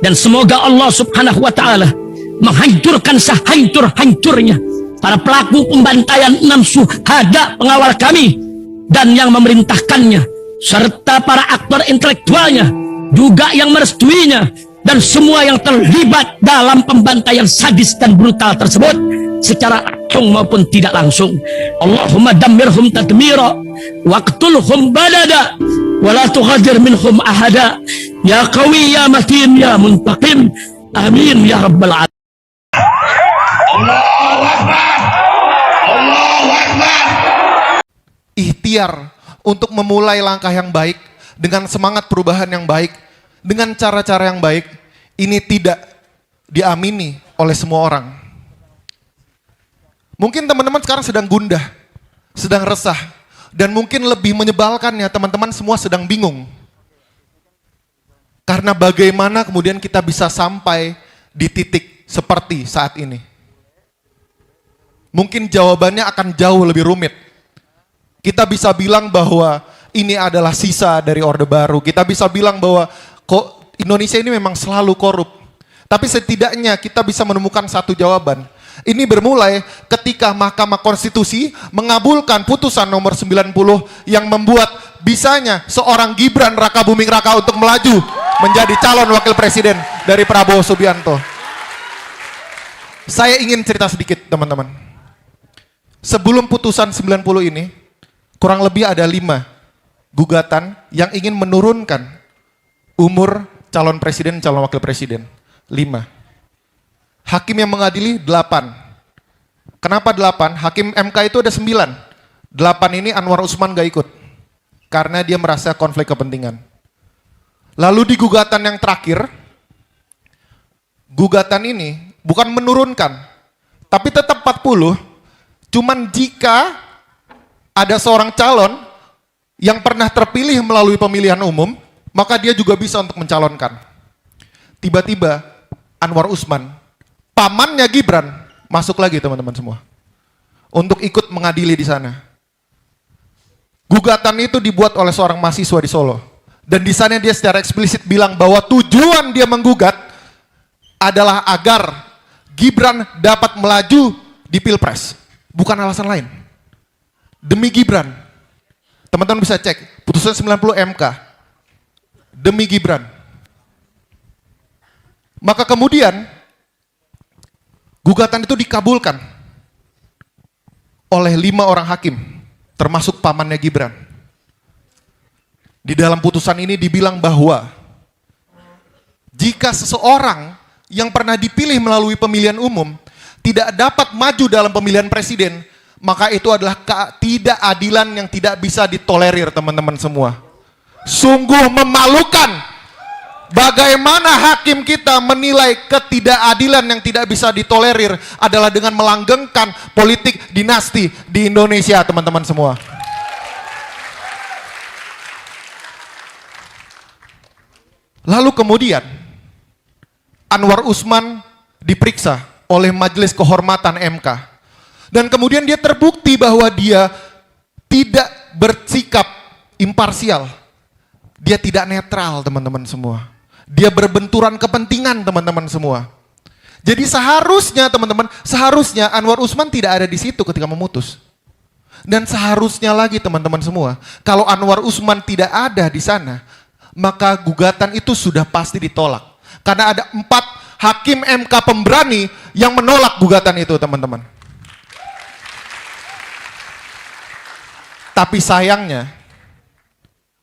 Dan semoga Allah subhanahu wa ta'ala menghancurkan sehancur-hancurnya para pelaku pembantaian 6 syuhada pengawal kami dan yang memerintahkannya, serta para aktor intelektualnya juga yang merestuinya, dan semua yang terlibat dalam pembantaian sadis dan brutal tersebut secara langsung maupun tidak langsung. Allahumma dammirhum tadmira waqtulhum balada wala tughadir minhum ahada ya qawi ya matin ya muntaqim amin ya rabbal alamin. Allahu Akbar, Allahu Akbar. Ikhtiar untuk memulai langkah yang baik dengan semangat perubahan yang baik, dengan cara-cara yang baik, ini tidak diamini oleh semua orang. Mungkin teman-teman sekarang sedang gundah, sedang resah, dan mungkin lebih menyebalkannya teman-teman semua sedang bingung. Karena bagaimana kemudian kita bisa sampai di titik seperti saat ini. Mungkin jawabannya akan jauh lebih rumit. Kita bisa bilang bahwa ini adalah sisa dari Orde Baru. Kita bisa bilang bahwa kok Indonesia ini memang selalu korup. Tapi setidaknya kita bisa menemukan satu jawaban. Ini bermulai ketika Mahkamah Konstitusi mengabulkan putusan nomor 90 yang membuat bisanya seorang Gibran Rakabuming Raka untuk melaju menjadi calon wakil presiden dari Prabowo Subianto. Saya ingin cerita sedikit teman-teman. Sebelum putusan 90 ini, kurang lebih ada 5 gugatan yang ingin menurunkan umur calon presiden, calon wakil presiden. 5. Hakim yang mengadili 8. Kenapa 8? Hakim MK itu ada 9. 8 ini Anwar Usman gak ikut. Karena dia merasa konflik kepentingan. Lalu di gugatan yang terakhir, gugatan ini bukan menurunkan, tapi tetap 40, cuman jika ada seorang calon yang pernah terpilih melalui pemilihan umum, maka dia juga bisa untuk mencalonkan. Tiba-tiba Anwar Usman, pamannya Gibran, masuk lagi teman-teman semua, untuk ikut mengadili di sana. Gugatan itu dibuat oleh seorang mahasiswa di Solo. Dan di sana dia secara eksplisit bilang bahwa tujuan dia menggugat adalah agar Gibran dapat melaju di Pilpres. Bukan alasan lain. Demi Gibran. Teman-teman bisa cek, putusan 90 MK. Demi Gibran. Maka kemudian, gugatan itu dikabulkan oleh 5 orang hakim, termasuk pamannya Gibran. Di dalam putusan ini dibilang bahwa jika seseorang yang pernah dipilih melalui pemilihan umum tidak dapat maju dalam pemilihan presiden, maka itu adalah ketidakadilan yang tidak bisa ditolerir teman-teman semua. Sungguh memalukan bagaimana hakim kita menilai ketidakadilan yang tidak bisa ditolerir adalah dengan melanggengkan politik dinasti di Indonesia teman-teman semua. Lalu kemudian Anwar Usman diperiksa oleh Majelis Kehormatan MK. Dan kemudian dia terbukti bahwa dia tidak bersikap imparsial. Dia tidak netral teman-teman semua. Dia berbenturan kepentingan teman-teman semua. Jadi seharusnya teman-teman, seharusnya Anwar Usman tidak ada di situ ketika memutus. Dan seharusnya lagi teman-teman semua, kalau Anwar Usman tidak ada di sana, maka gugatan itu sudah pasti ditolak. Karena ada 4 hakim MK pemberani yang menolak gugatan itu teman-teman. Tapi sayangnya,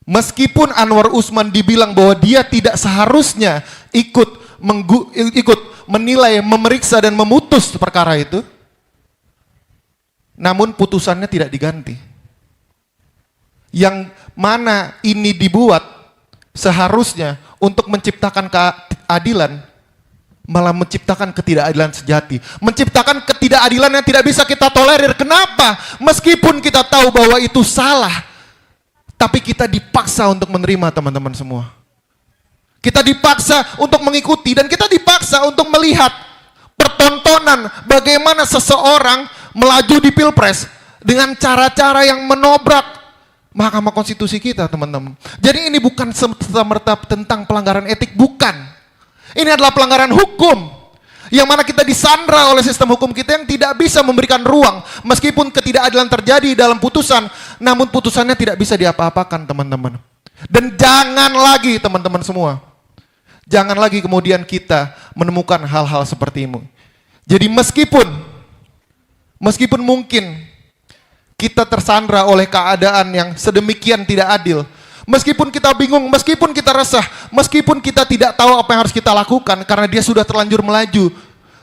meskipun Anwar Usman dibilang bahwa dia tidak seharusnya ikut menilai, memeriksa dan memutus perkara itu, namun putusannya tidak diganti. Yang mana ini dibuat seharusnya untuk menciptakan keadilan, malah menciptakan ketidakadilan sejati. Menciptakan ketidakadilan yang tidak bisa kita tolerir. Kenapa? Meskipun kita tahu bahwa itu salah, tapi kita dipaksa untuk menerima teman-teman semua. Kita dipaksa untuk mengikuti dan kita dipaksa untuk melihat pertontonan bagaimana seseorang melaju di Pilpres dengan cara-cara yang menobrak Mahkamah Konstitusi kita teman-teman. Jadi ini bukan serta-merta tentang pelanggaran etik, bukan. Ini adalah pelanggaran hukum. Yang mana kita disandra oleh sistem hukum kita yang tidak bisa memberikan ruang. Meskipun ketidakadilan terjadi dalam putusan, namun putusannya tidak bisa diapa-apakan, teman-teman. Dan jangan lagi, teman-teman semua, jangan lagi kemudian kita menemukan hal-hal seperti ini. Jadi meskipun mungkin kita tersandra oleh keadaan yang sedemikian tidak adil, meskipun kita bingung, meskipun kita resah, meskipun kita tidak tahu apa yang harus kita lakukan karena dia sudah terlanjur melaju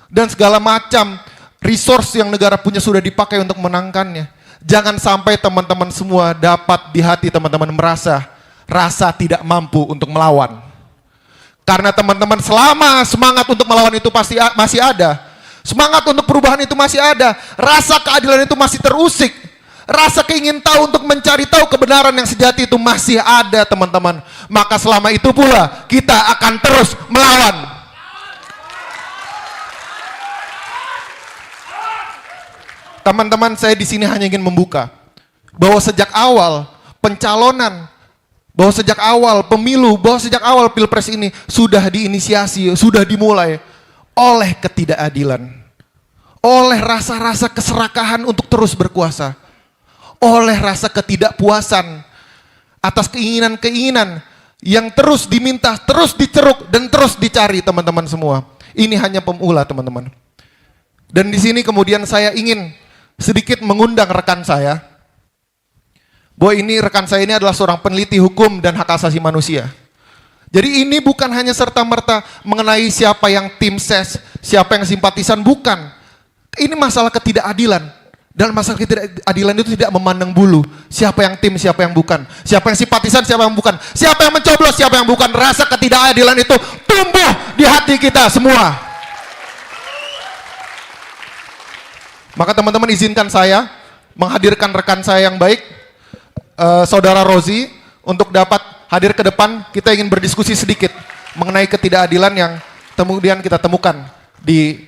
dan segala macam resource yang negara punya sudah dipakai untuk menangkannya. Jangan sampai teman-teman semua dapat di hati teman-teman merasa rasa tidak mampu untuk melawan. Karena teman-teman selama semangat untuk melawan itu pasti masih ada, semangat untuk perubahan itu masih ada, rasa keadilan itu masih terusik, rasa keingin tahu untuk mencari tahu kebenaran yang sejati itu masih ada, teman-teman. Maka selama itu pula kita akan terus melawan. Teman-teman, saya di sini hanya ingin membuka bahwa sejak awal pencalonan, bahwa sejak awal pemilu, bahwa sejak awal pilpres ini sudah diinisiasi, sudah dimulai oleh ketidakadilan, oleh rasa-rasa keserakahan untuk terus berkuasa, oleh rasa ketidakpuasan atas keinginan-keinginan yang terus diminta, terus diceruk, dan terus dicari, teman-teman semua. Ini hanya pemula, teman-teman. Dan di sini kemudian saya ingin sedikit mengundang rekan saya, bahwa ini rekan saya ini adalah seorang peneliti hukum dan hak asasi manusia. Jadi ini bukan hanya serta-merta mengenai siapa yang tim ses, siapa yang simpatisan, bukan. Ini masalah ketidakadilan. Dan masalah ketidakadilan itu tidak memandang bulu. Siapa yang tim, siapa yang bukan. Siapa yang simpatisan, siapa yang bukan. Siapa yang mencoblos, siapa yang bukan. Rasa ketidakadilan itu tumbuh di hati kita semua. Maka teman-teman izinkan saya menghadirkan rekan saya yang baik, Saudara Rozi, untuk dapat hadir ke depan. Kita ingin berdiskusi sedikit mengenai ketidakadilan yang kemudian kita temukan di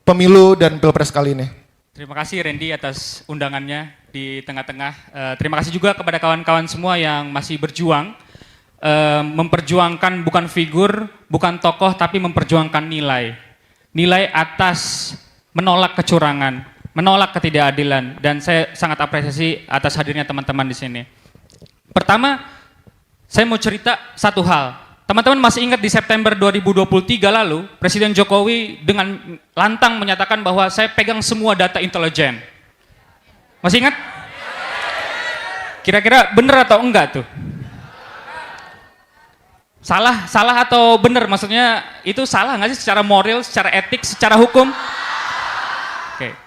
pemilu dan pilpres kali ini. Terima kasih Randy atas undangannya di tengah-tengah. Terima kasih juga kepada kawan-kawan semua yang masih berjuang, memperjuangkan bukan figur, bukan tokoh, tapi memperjuangkan nilai. Nilai atas menolak kecurangan, menolak ketidakadilan, dan saya sangat apresiasi atas hadirnya teman-teman di sini. Pertama, saya mau cerita satu hal. Teman-teman masih ingat di September 2023 lalu, Presiden Jokowi dengan lantang menyatakan bahwa saya pegang semua data intelijen. Masih ingat? Kira-kira benar atau enggak tuh? Salah atau benar? Maksudnya itu salah nggak sih secara moral, secara etik, secara hukum? Oke.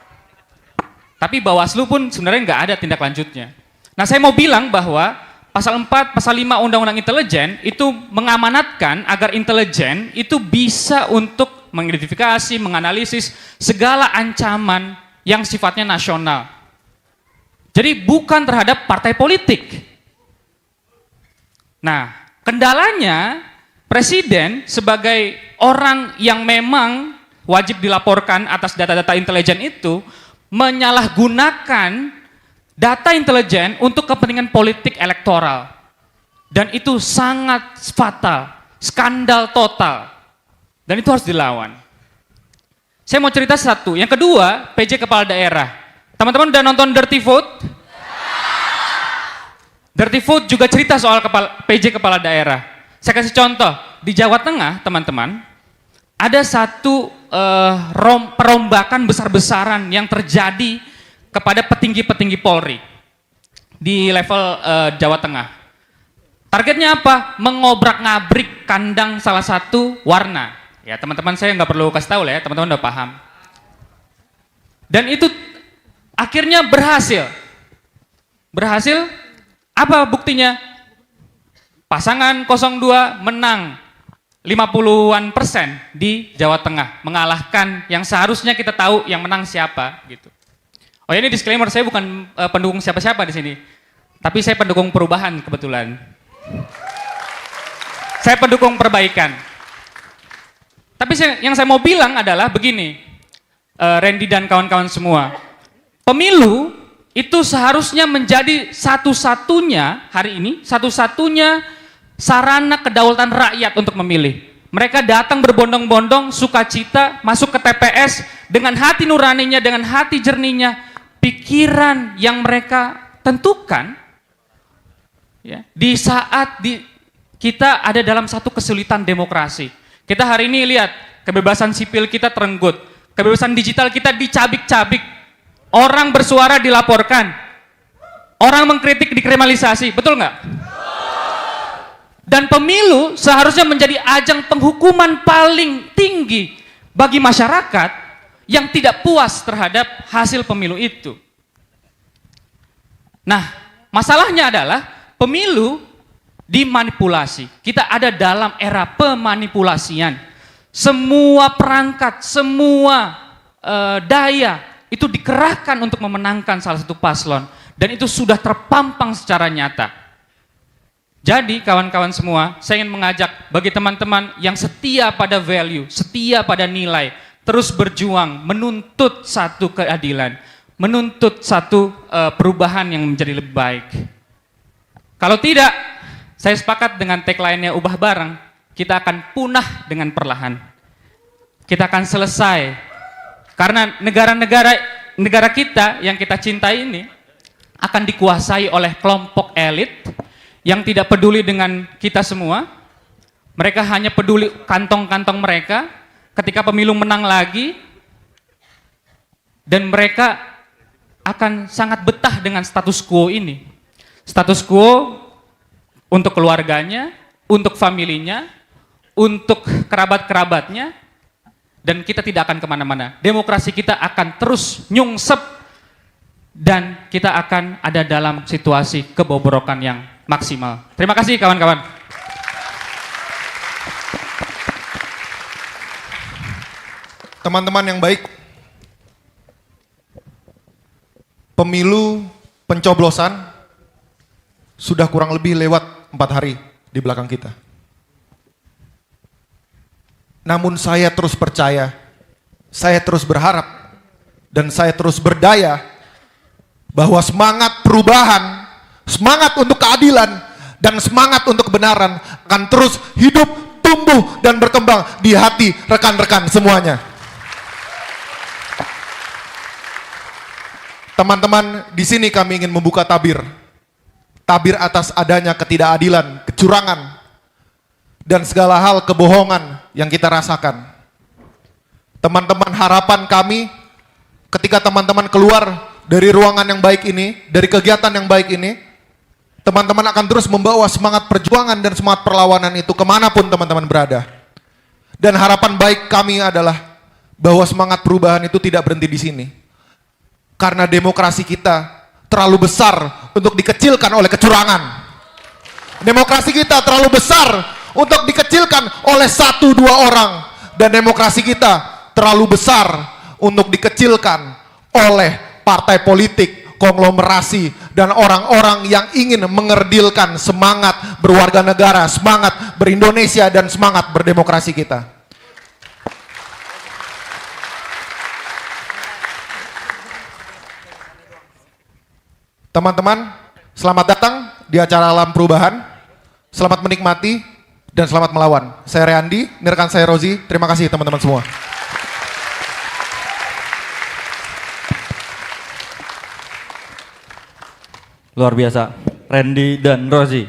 Tapi Bawaslu pun sebenarnya nggak ada tindak lanjutnya. Nah, saya mau bilang bahwa Pasal 4, Pasal 5 Undang-Undang Intelijen itu mengamanatkan agar intelijen itu bisa untuk mengidentifikasi, menganalisis segala ancaman yang sifatnya nasional. Jadi bukan terhadap partai politik. Nah, kendalanya Presiden sebagai orang yang memang wajib dilaporkan atas data-data intelijen itu menyalahgunakan data intelijen untuk kepentingan politik elektoral. Dan itu sangat fatal, skandal total. Dan itu harus dilawan. Saya mau cerita satu. Yang kedua, PJ Kepala Daerah. Teman-teman udah nonton Dirty Vote? Dirty Vote juga cerita soal PJ Kepala Daerah. Saya kasih contoh. Di Jawa Tengah, teman-teman, ada satu perombakan besar-besaran yang terjadi kepada petinggi-petinggi Polri di level Jawa Tengah. Targetnya apa? Mengobrak-ngabrik kandang salah satu warna. Ya, teman-teman saya nggak perlu kasih tahu lah ya, teman-teman udah paham. Dan itu akhirnya berhasil. Berhasil, apa buktinya? Pasangan 02 menang 50% di Jawa Tengah, mengalahkan yang seharusnya kita tahu yang menang siapa gitu. Oh, ini disclaimer, saya bukan pendukung siapa-siapa di sini. Tapi saya pendukung perubahan kebetulan. Saya pendukung perbaikan. Tapi yang saya mau bilang adalah begini, Randy dan kawan-kawan semua. Pemilu itu seharusnya menjadi satu-satunya hari ini, satu-satunya sarana kedaulatan rakyat untuk memilih. Mereka datang berbondong-bondong, sukacita, masuk ke TPS dengan hati nuraninya, dengan hati jernihnya, pikiran yang mereka tentukan. Ya, di saat kita ada dalam satu kesulitan demokrasi. Kita hari ini lihat, kebebasan sipil kita terenggut, kebebasan digital kita dicabik-cabik, orang bersuara dilaporkan, orang mengkritik dikriminalisasi, betul nggak? Dan pemilu seharusnya menjadi ajang penghukuman paling tinggi bagi masyarakat yang tidak puas terhadap hasil pemilu itu. Nah, masalahnya adalah pemilu dimanipulasi. Kita ada dalam era pemanipulasian. Semua perangkat, semua daya itu dikerahkan untuk memenangkan salah satu paslon. Dan itu sudah terpampang secara nyata. Jadi kawan-kawan semua, saya ingin mengajak bagi teman-teman yang setia pada value, setia pada nilai, terus berjuang menuntut satu keadilan, menuntut satu perubahan yang menjadi lebih baik. Kalau tidak, saya sepakat dengan tagline-nya ubah bareng, kita akan punah dengan perlahan. Kita akan selesai. Karena negara kita yang kita cintai ini akan dikuasai oleh kelompok elit yang tidak peduli dengan kita semua. Mereka hanya peduli kantong-kantong mereka. Ketika pemilu menang lagi, dan mereka akan sangat betah dengan status quo ini. Status quo untuk keluarganya, untuk familinya, untuk kerabat-kerabatnya, dan kita tidak akan kemana-mana. Demokrasi kita akan terus nyungsep, dan kita akan ada dalam situasi kebobrokan yang maksimal. Terima kasih kawan-kawan. Teman-teman yang baik, pemilu pencoblosan sudah kurang lebih lewat 4 hari di belakang kita. Namun saya terus percaya, saya terus berharap, dan saya terus berdaya bahwa semangat perubahan, semangat untuk keadilan, dan semangat untuk kebenaran akan terus hidup, tumbuh, dan berkembang di hati rekan-rekan semuanya. Teman-teman, di sini kami ingin membuka tabir. Tabir atas adanya ketidakadilan, kecurangan, dan segala hal kebohongan yang kita rasakan. Teman-teman, harapan kami ketika teman-teman keluar dari ruangan yang baik ini, dari kegiatan yang baik ini, teman-teman akan terus membawa semangat perjuangan dan semangat perlawanan itu kemanapun teman-teman berada. Dan harapan baik kami adalah bahwa semangat perubahan itu tidak berhenti di sini. Karena demokrasi kita terlalu besar untuk dikecilkan oleh kecurangan. Demokrasi kita terlalu besar untuk dikecilkan oleh 1-2 orang. Dan demokrasi kita terlalu besar untuk dikecilkan oleh partai politik, konglomerasi, dan orang-orang yang ingin mengerdilkan semangat berwarga negara, semangat berindonesia, dan semangat berdemokrasi kita. Teman-teman, selamat datang di acara Alam Perubahan. Selamat menikmati dan selamat melawan. Saya Reandi, ini rekan saya Rozi. Terima kasih teman-teman semua. Luar biasa, Randy dan Rozi.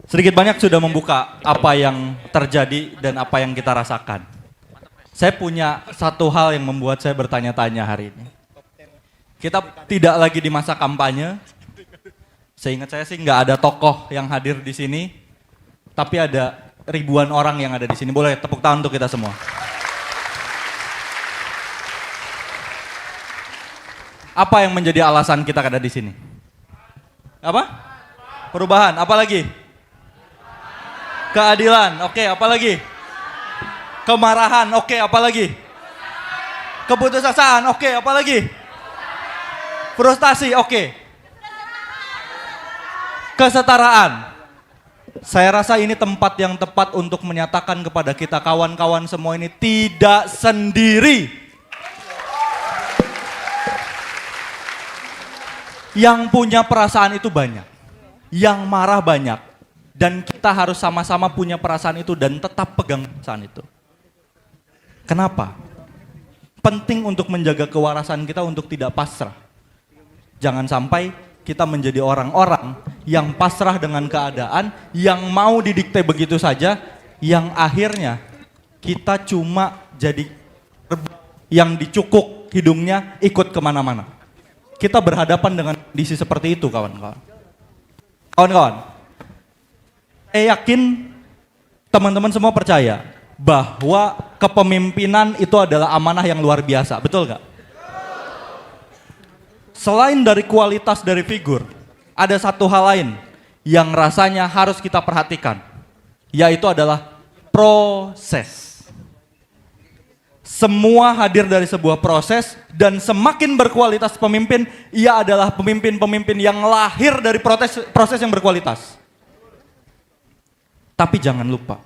Sedikit banyak sudah membuka apa yang terjadi dan apa yang kita rasakan. Saya punya satu hal yang membuat saya bertanya-tanya hari ini. Kita tidak lagi di masa kampanye. Seingat saya sih nggak ada tokoh yang hadir di sini, tapi ada ribuan orang yang ada di sini. Boleh tepuk tangan untuk kita semua. Apa yang menjadi alasan kita ada di sini? Apa? Perubahan. Apa lagi? Keadilan. Oke, apa lagi? Kemarahan. Oke, apa lagi? Keputusasaan. Oke, apa lagi? Frustasi. Oke. Kesetaraan. Saya rasa ini tempat yang tepat untuk menyatakan kepada kita kawan-kawan semua ini tidak sendiri. Yang punya perasaan itu banyak. Yang marah banyak. Dan kita harus sama-sama punya perasaan itu dan tetap pegang perasaan itu. Kenapa? Penting untuk menjaga kewarasan kita untuk tidak pasrah. Jangan sampai kita menjadi orang-orang yang pasrah dengan keadaan, yang mau didikte begitu saja, yang akhirnya kita cuma jadi yang dicukuk hidungnya ikut kemana-mana. Kita berhadapan dengan kondisi seperti itu, kawan-kawan. Kawan-kawan, saya yakin teman-teman semua percaya bahwa kepemimpinan itu adalah amanah yang luar biasa, betul nggak? Selain dari kualitas dari figur, ada satu hal lain yang rasanya harus kita perhatikan, yaitu adalah proses. Semua hadir dari sebuah proses, dan semakin berkualitas pemimpin, ia adalah pemimpin-pemimpin yang lahir dari proses yang berkualitas. Tapi jangan lupa,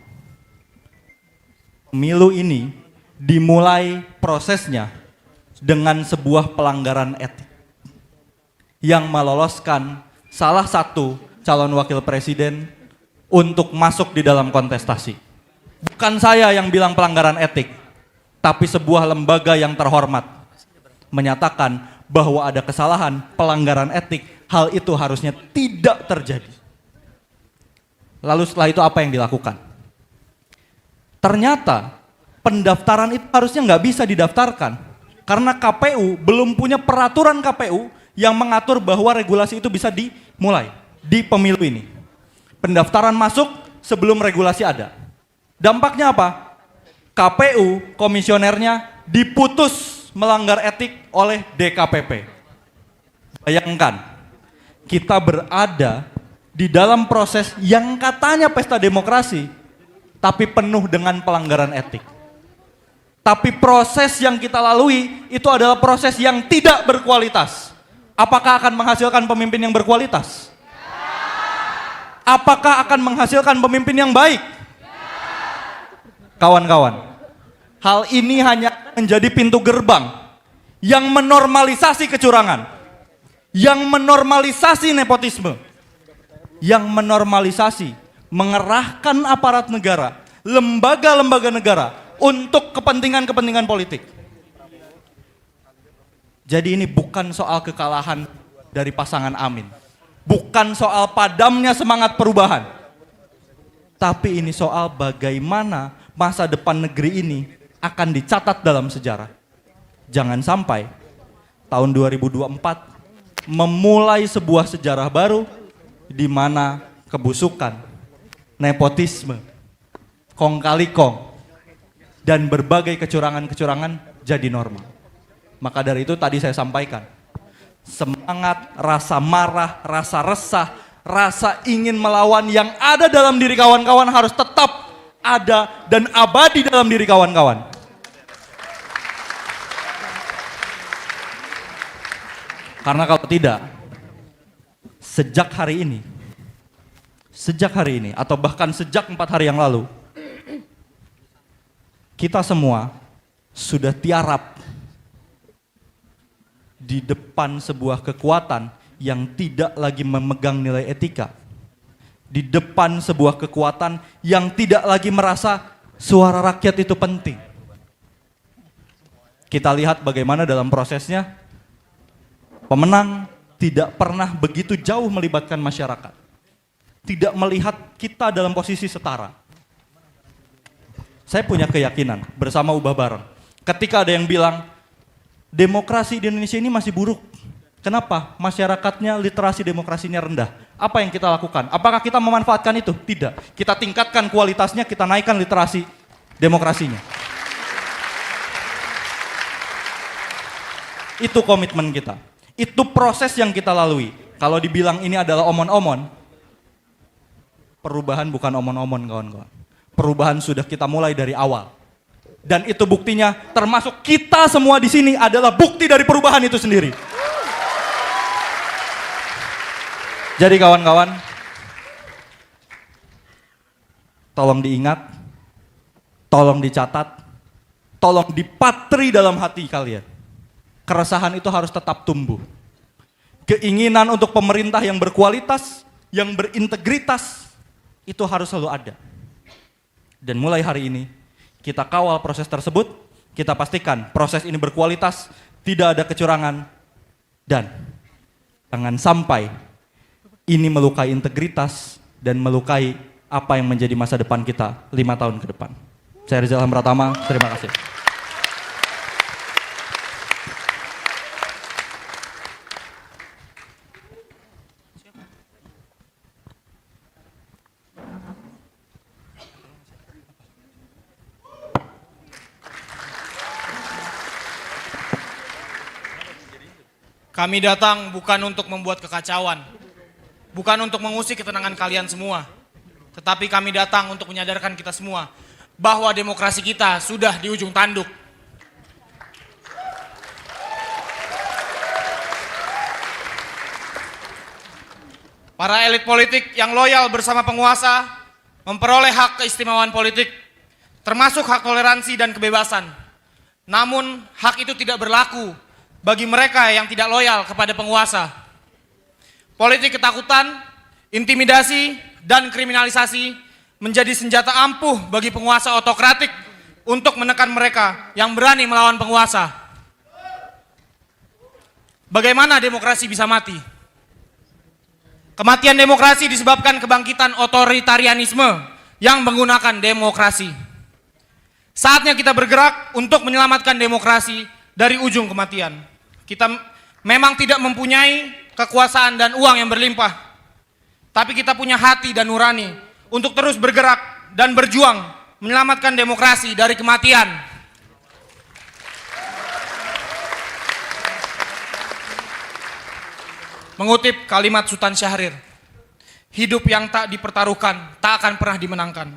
pemilu ini dimulai prosesnya dengan sebuah pelanggaran etik yang meloloskan salah satu calon wakil presiden untuk masuk di dalam kontestasi. Bukan saya yang bilang pelanggaran etik, tapi sebuah lembaga yang terhormat menyatakan bahwa ada kesalahan, pelanggaran etik, hal itu harusnya tidak terjadi. Lalu setelah itu apa yang dilakukan? Ternyata pendaftaran itu harusnya nggak bisa didaftarkan karena KPU belum punya peraturan KPU yang mengatur bahwa regulasi itu bisa dimulai di pemilu ini. Pendaftaran masuk sebelum regulasi ada. Dampaknya apa? KPU komisionernya diputus melanggar etik oleh DKPP. Bayangkan, kita berada di dalam proses yang katanya pesta demokrasi, tapi penuh dengan pelanggaran etik. Tapi proses yang kita lalui itu adalah proses yang tidak berkualitas. Apakah akan menghasilkan pemimpin yang berkualitas? Apakah akan menghasilkan pemimpin yang baik? Kawan-kawan, hal ini hanya menjadi pintu gerbang yang menormalisasi kecurangan, yang menormalisasi nepotisme, yang menormalisasi, mengerahkan aparat negara, lembaga-lembaga negara untuk kepentingan-kepentingan politik. Jadi ini bukan soal kekalahan dari pasangan Amin. Bukan soal padamnya semangat perubahan. Tapi ini soal bagaimana masa depan negeri ini akan dicatat dalam sejarah. Jangan sampai tahun 2024 memulai sebuah sejarah baru di mana kebusukan, nepotisme, kong kali kong, dan berbagai kecurangan-kecurangan jadi normal. Maka dari itu tadi saya sampaikan, semangat, rasa marah, rasa resah, rasa ingin melawan yang ada dalam diri kawan-kawan harus tetap ada dan abadi dalam diri kawan-kawan. Karena kalau tidak, sejak hari ini, atau bahkan sejak 4 hari yang lalu, kita semua sudah tiarap di depan sebuah kekuatan yang tidak lagi memegang nilai etika. Di depan sebuah kekuatan yang tidak lagi merasa suara rakyat itu penting. Kita lihat bagaimana dalam prosesnya, pemenang tidak pernah begitu jauh melibatkan masyarakat. Tidak melihat kita dalam posisi setara. Saya punya keyakinan bersama Ubah Bareng. Ketika ada yang bilang, demokrasi di Indonesia ini masih buruk. Kenapa? Masyarakatnya literasi demokrasinya rendah. Apa yang kita lakukan? Apakah kita memanfaatkan itu? Tidak. Kita tingkatkan kualitasnya, kita naikkan literasi demokrasinya. Itu komitmen kita. Itu proses yang kita lalui. Kalau dibilang ini adalah omon-omon, perubahan bukan omon-omon, kawan-kawan. Perubahan sudah kita mulai dari awal. Dan itu buktinya, termasuk kita semua di sini adalah bukti dari perubahan itu sendiri. Jadi kawan-kawan, tolong diingat, tolong dicatat, tolong dipatri dalam hati kalian. Keresahan itu harus tetap tumbuh. Keinginan untuk pemerintah yang berkualitas, yang berintegritas, itu harus selalu ada. Dan mulai hari ini, kita kawal proses tersebut, kita pastikan proses ini berkualitas, tidak ada kecurangan, dan jangan sampai ini melukai integritas dan melukai apa yang menjadi masa depan kita 5 tahun ke depan. Saya Rizal Pratama, terima kasih. Kami datang bukan untuk membuat kekacauan, bukan untuk mengusik ketenangan kalian semua, tetapi kami datang untuk menyadarkan kita semua bahwa demokrasi kita sudah di ujung tanduk. Para elit politik yang loyal bersama penguasa memperoleh hak keistimewaan politik, termasuk hak toleransi dan kebebasan. Namun, hak itu tidak berlaku bagi mereka yang tidak loyal kepada penguasa. Politik ketakutan, intimidasi, dan kriminalisasi menjadi senjata ampuh bagi penguasa otokratik untuk menekan mereka yang berani melawan penguasa. Bagaimana demokrasi bisa mati? Kematian demokrasi disebabkan kebangkitan otoritarianisme yang menggunakan demokrasi. Saatnya kita bergerak untuk menyelamatkan demokrasi dari ujung kematian. Kita memang tidak mempunyai kekuasaan dan uang yang berlimpah, tapi kita punya hati dan nurani untuk terus bergerak dan berjuang menyelamatkan demokrasi dari kematian. Mengutip kalimat Sultan Syahrir, hidup yang tak dipertaruhkan tak akan pernah dimenangkan.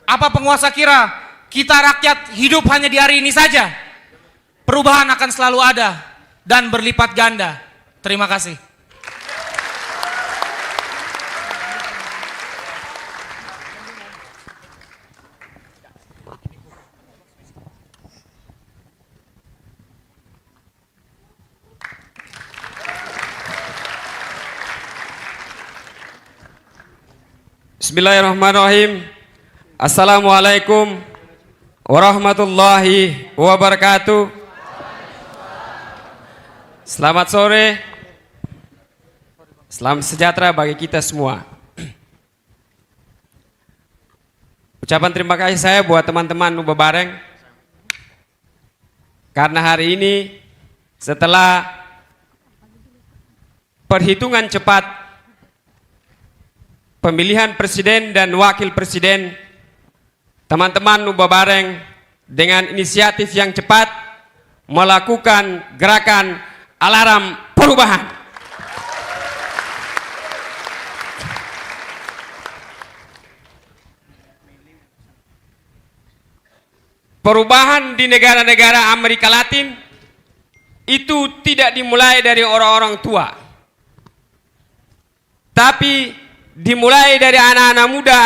Apa penguasa kira kita rakyat hidup hanya di hari ini saja? Perubahan akan selalu ada dan berlipat ganda. Terima kasih. Bismillahirrahmanirrahim. Assalamualaikum warahmatullahi wabarakatuh. Selamat sore. Salam sejahtera bagi kita semua. Ucapan terima kasih saya buat teman-teman Nuba Bareng, karena hari ini setelah perhitungan cepat pemilihan presiden dan wakil presiden, teman-teman Nuba Bareng dengan inisiatif yang cepat melakukan gerakan alarm perubahan. Perubahan di negara-negara Amerika Latin itu tidak dimulai dari orang-orang tua, tapi dimulai dari anak-anak muda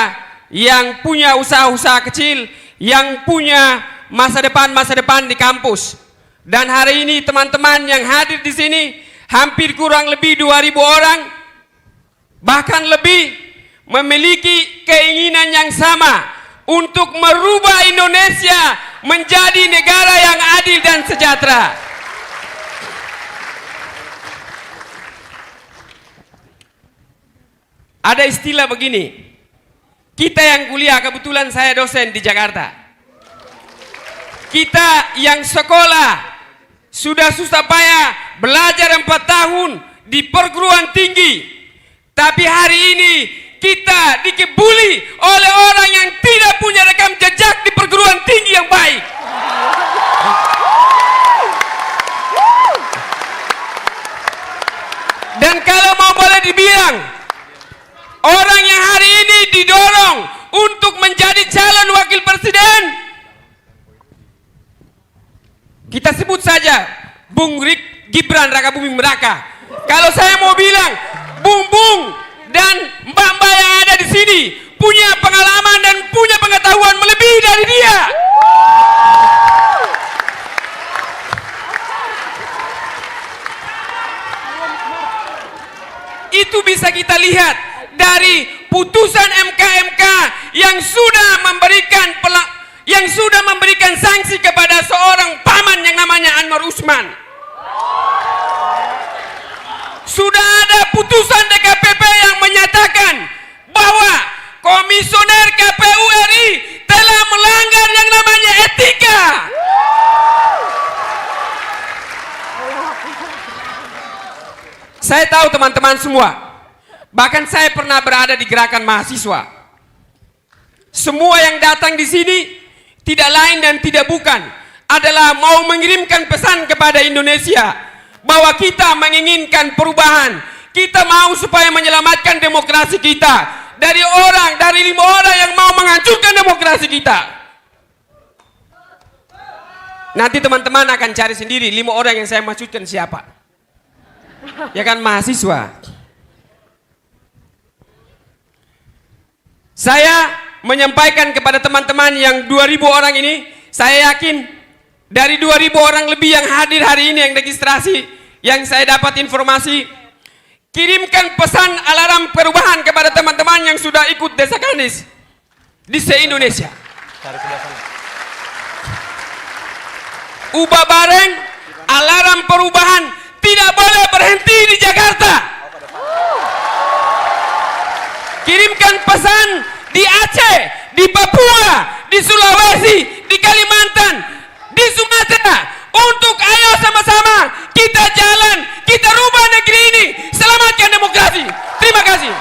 yang punya usaha-usaha kecil, yang punya masa depan di kampus. Dan hari ini teman-teman yang hadir di sini hampir kurang lebih 2.000 orang, bahkan lebih, memiliki keinginan yang sama untuk merubah Indonesia menjadi negara yang adil dan sejahtera. Ada istilah begini, kita yang kuliah, kebetulan saya dosen di Jakarta, kita yang sekolah sudah susah payah belajar 4 tahun di perguruan tinggi, tapi hari ini kita dikebuli oleh orang yang tidak punya rekam jejak di perguruan tinggi yang baik. Dan kalau mau boleh dibilang, orang yang hari ini didorong untuk menjadi calon wakil presiden, kita sebut saja Bung Gibran Rakabuming Raka. Kalau saya mau bilang, Bung dan mbak-mbak yang ada di sini punya pengalaman dan punya pengetahuan melebihi dari dia. Itu bisa kita lihat dari putusan MK yang sudah memberikan sanksi kepada seorang paman yang namanya Anwar Usman. Sudah ada putusan DKPP yang menyatakan bahwa komisioner KPU RI telah melanggar yang namanya etika. Saya tahu teman-teman semua, bahkan saya pernah berada di gerakan mahasiswa. Semua yang datang di sini tidak lain dan tidak bukan adalah mau mengirimkan pesan kepada Indonesia bahwa kita menginginkan perubahan. Kita mau supaya menyelamatkan demokrasi kita dari 5 orang yang mau menghancurkan demokrasi kita. Nanti teman-teman akan cari sendiri 5 orang yang saya maksudkan siapa. Ya kan, mahasiswa. Saya menyampaikan kepada teman-teman yang 2.000 orang ini, saya yakin dari 2.000 orang lebih yang hadir hari ini yang registrasi, yang saya dapat informasi, kirimkan pesan alarm perubahan kepada teman-teman yang sudah ikut Desa Kanis di se-Indonesia. Ubah bareng, alarm perubahan tidak boleh berhenti di Jakarta. Kirimkan pesan di Aceh, di Papua, di Sulawesi, di Kalimantan, di Sumatera, untuk ayo sama-sama kita jalan, kita rubah negeri ini, selamatkan demokrasi. Terima kasih.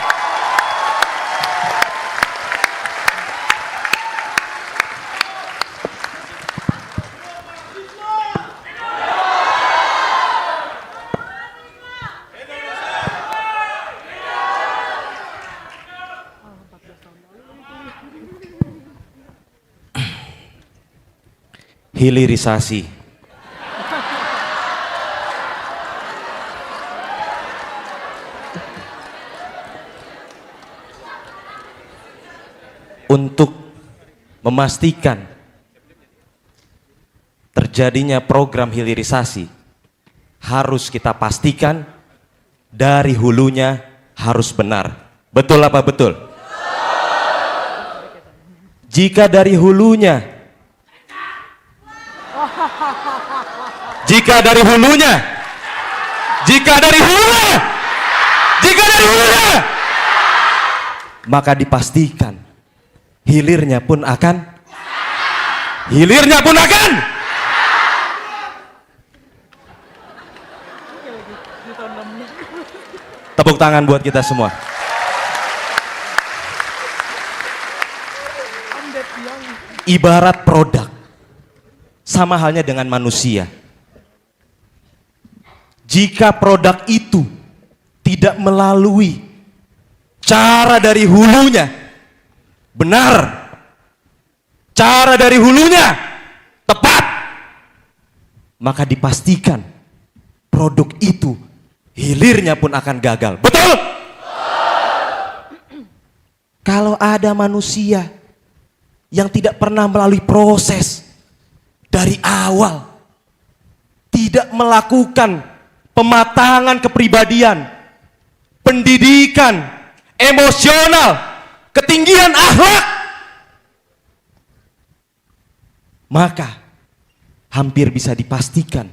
Hilirisasi. Untuk memastikan terjadinya program hilirisasi, harus kita pastikan dari hulunya harus benar. Betul apa betul? Jika dari hulunya maka dipastikan hilirnya pun akan tepuk tangan buat kita semua. Ibarat produk, sama halnya dengan manusia. Jika produk itu tidak melalui cara dari hulunya benar, cara dari hulunya tepat, maka dipastikan produk itu hilirnya pun akan gagal. Betul? Kalau ada manusia yang tidak pernah melalui proses dari awal, tidak melakukan pematangan kepribadian, pendidikan, emosional, ketinggian akhlak, maka hampir bisa dipastikan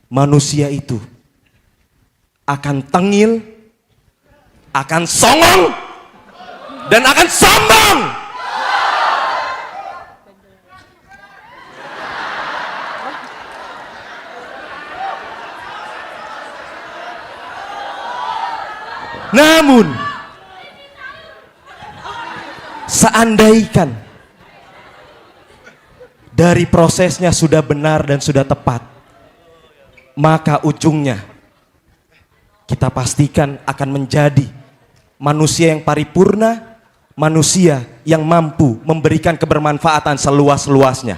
manusia itu akan tengil, akan songong, dan akan sombong. Namun, seandaikan dari prosesnya sudah benar dan sudah tepat, maka ujungnya kita pastikan akan menjadi manusia yang paripurna, manusia yang mampu memberikan kebermanfaatan seluas-luasnya.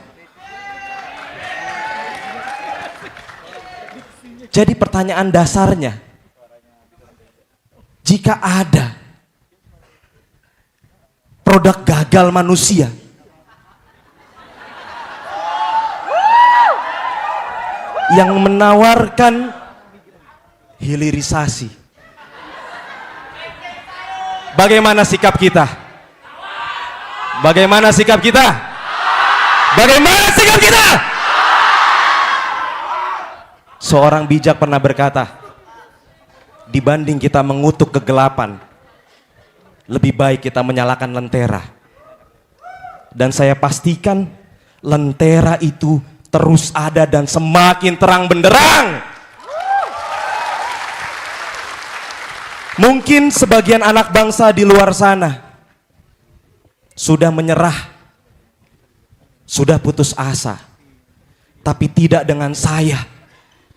Jadi pertanyaan dasarnya, jika ada produk gagal manusia yang menawarkan hilirisasi, Bagaimana sikap kita? Bagaimana sikap kita? Bagaimana sikap kita? Seorang bijak pernah berkata, dibanding kita mengutuk kegelapan, lebih baik kita menyalakan lentera. Dan saya pastikan lentera itu terus ada dan semakin terang benderang. Mungkin sebagian anak bangsa di luar sana sudah menyerah, sudah putus asa. Tapi tidak dengan saya,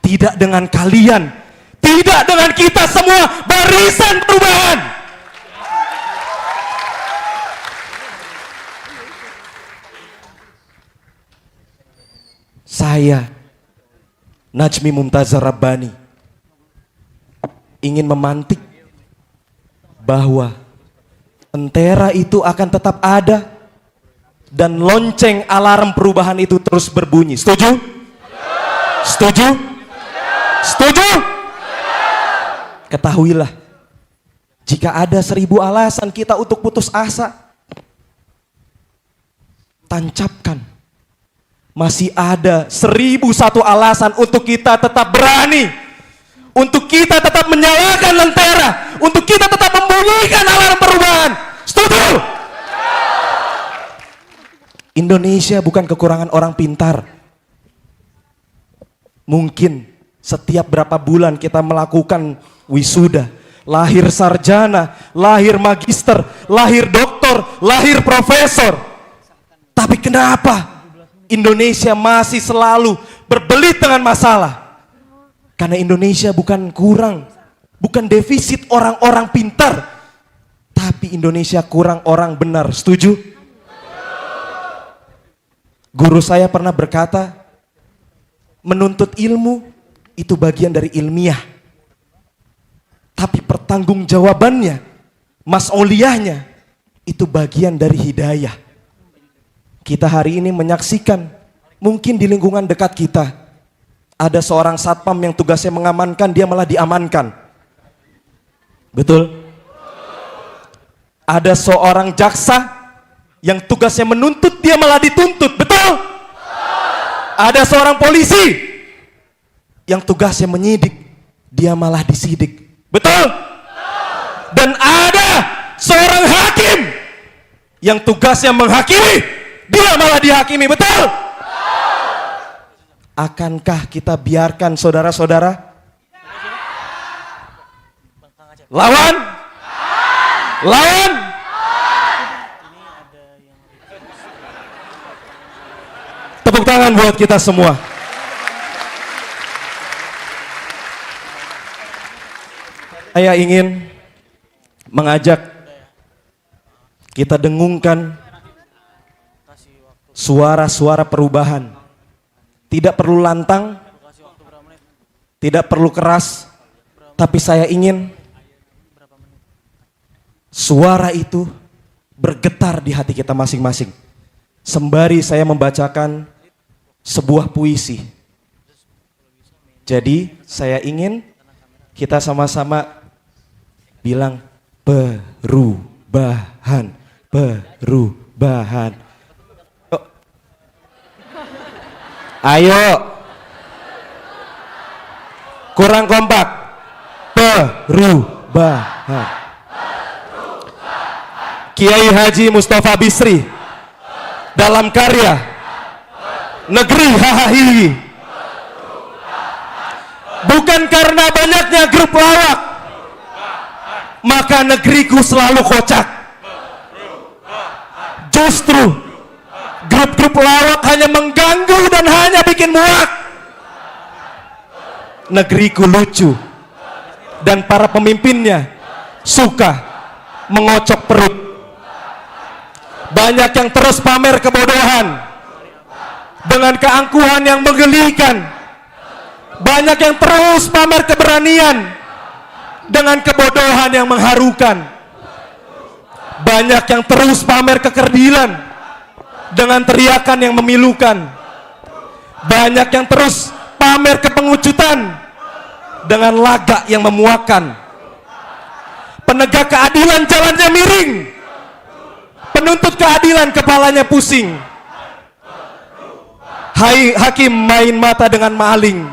tidak dengan kalian, tidak dengan kita semua barisan perubahan. Saya, Najmi Mumtazah Rabbani, ingin memantik bahwa lentera itu akan tetap ada dan lonceng alarm perubahan itu terus berbunyi. Setuju? Setuju? Setuju? Ketahuilah, jika ada 1000 alasan kita untuk putus asa, tancapkan. Masih ada 1001 alasan untuk kita tetap berani, untuk kita tetap menyalakan lentera, untuk kita tetap membunyikan alarm perubahan. Setuju? Indonesia bukan kekurangan orang pintar. Mungkin setiap berapa bulan kita melakukan wisuda, lahir sarjana, lahir magister, lahir doktor, lahir profesor. Tapi kenapa Indonesia masih selalu berbelit dengan masalah? Karena Indonesia bukan kurang, bukan defisit orang-orang pintar, tapi Indonesia kurang orang benar. Setuju? Guru saya pernah berkata, menuntut ilmu itu bagian dari ilmiah, tapi pertanggungjawabannya, mas'uliyahnya, itu bagian dari hidayah. Kita hari ini menyaksikan, mungkin di lingkungan dekat kita, ada seorang satpam yang tugasnya mengamankan, dia malah diamankan. Betul? Ada seorang jaksa yang tugasnya menuntut, dia malah dituntut. Betul? Ada seorang polisi yang tugasnya menyidik, dia malah disidik. Betul? Dan ada seorang hakim yang tugasnya menghakimi, dia malah dihakimi. Betul? Akankah kita biarkan saudara-saudara lawan? Lawan? Tepuk tangan buat kita semua. Saya ingin mengajak kita dengungkan suara-suara perubahan. Tidak perlu lantang, tidak perlu keras, tapi saya ingin suara itu bergetar di hati kita masing-masing. Sembari saya membacakan sebuah puisi. Jadi saya ingin kita sama-sama bilang perubahan, perubahan. Oh. Ayo, kurang kompak. Perubahan. Kiai Haji Mustafa Bisri dalam karya Negeri Hahahi. Bukan karena banyaknya grup lawak, maka negeriku selalu kocak. Justru grup-grup lawak hanya mengganggu dan hanya bikin muak. Negeriku lucu dan para pemimpinnya suka mengocok perut. Banyak yang terus pamer kebodohan dengan keangkuhan yang menggelikan. Banyak yang terus pamer keberanian dengan kebodohan yang mengharukan. Banyak yang terus pamer kekerdilan dengan teriakan yang memilukan. Banyak yang terus pamer kepengucutan dengan lagak yang memuakan. Penegak keadilan jalannya miring. Penuntut keadilan kepalanya pusing. Hai hakim main mata dengan maling.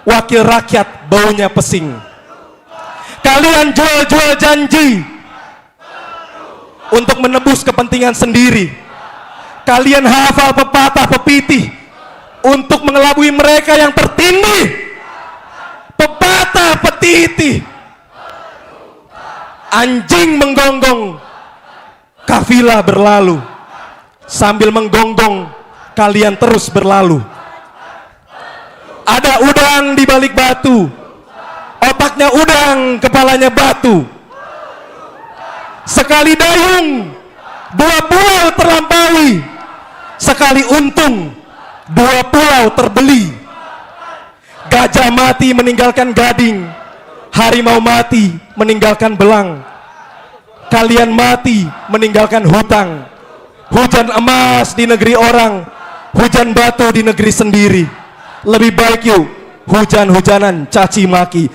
Wakil rakyat baunya pesing. Kalian jual-jual janji untuk menebus kepentingan sendiri. Kalian hafal pepatah pepitih untuk mengelabui mereka yang tertindih. Pepatah petitih. Anjing menggonggong, kafilah berlalu. Sambil menggonggong, kalian terus berlalu. Ada udang di balik batu. Otaknya udang, kepalanya batu. Sekali dayung, 2 pulau terlampaui. Sekali untung, 2 pulau terbeli. Gajah mati meninggalkan gading. Harimau mati meninggalkan belang. Kalian mati meninggalkan hutang. Hujan emas di negeri orang, hujan batu di negeri sendiri. Lebih baik yuk hujan-hujanan caci maki.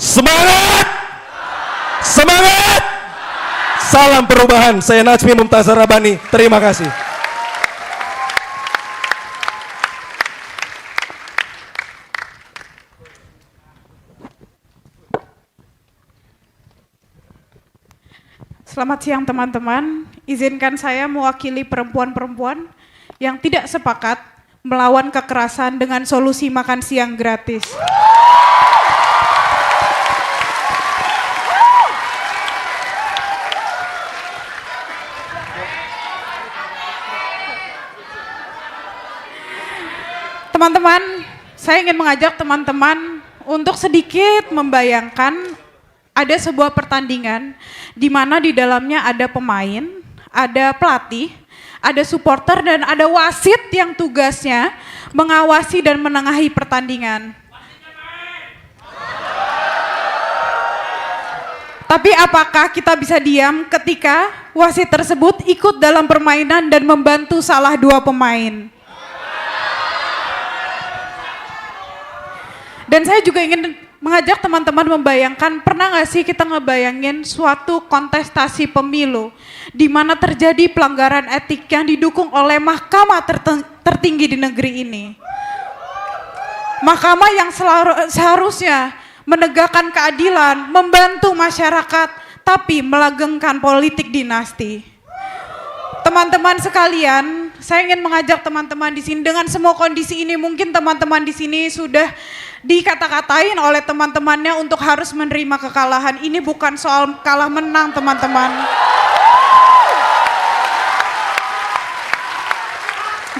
Semangat! Semangat! Salam perubahan. Saya Najmi Mumtazar Rabbani. Terima kasih. Selamat siang teman-teman, izinkan saya mewakili perempuan-perempuan yang tidak sepakat melawan kekerasan dengan solusi makan siang gratis. Teman-teman, saya ingin mengajak teman-teman untuk sedikit membayangkan ada sebuah pertandingan di mana di dalamnya ada pemain, ada pelatih, ada supporter, dan ada wasit yang tugasnya mengawasi dan menengahi pertandingan. Tapi apakah kita bisa diam ketika wasit tersebut ikut dalam permainan dan membantu salah 2 pemain? Dan saya juga ingin mengajak teman-teman membayangkan, pernah nggak sih kita ngebayangin suatu kontestasi pemilu di mana terjadi pelanggaran etik yang didukung oleh mahkamah tertinggi di negeri ini. Mahkamah yang seharusnya menegakkan keadilan, membantu masyarakat, tapi melanggengkan politik dinasti. Teman-teman sekalian, saya ingin mengajak teman-teman di sini dengan semua kondisi ini, mungkin teman-teman di sini sudah dikata-katain oleh teman-temannya untuk harus menerima kekalahan. Ini bukan soal kalah menang, teman-teman.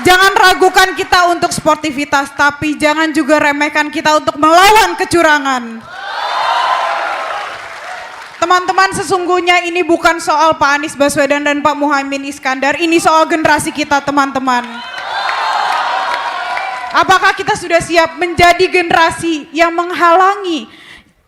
Jangan ragukan kita untuk sportivitas, tapi jangan juga remehkan kita untuk melawan kecurangan. Teman-teman, sesungguhnya ini bukan soal Pak Anies Baswedan dan Pak Muhaimin Iskandar, ini soal generasi kita, teman-teman. Apakah kita sudah siap menjadi generasi yang menghalangi,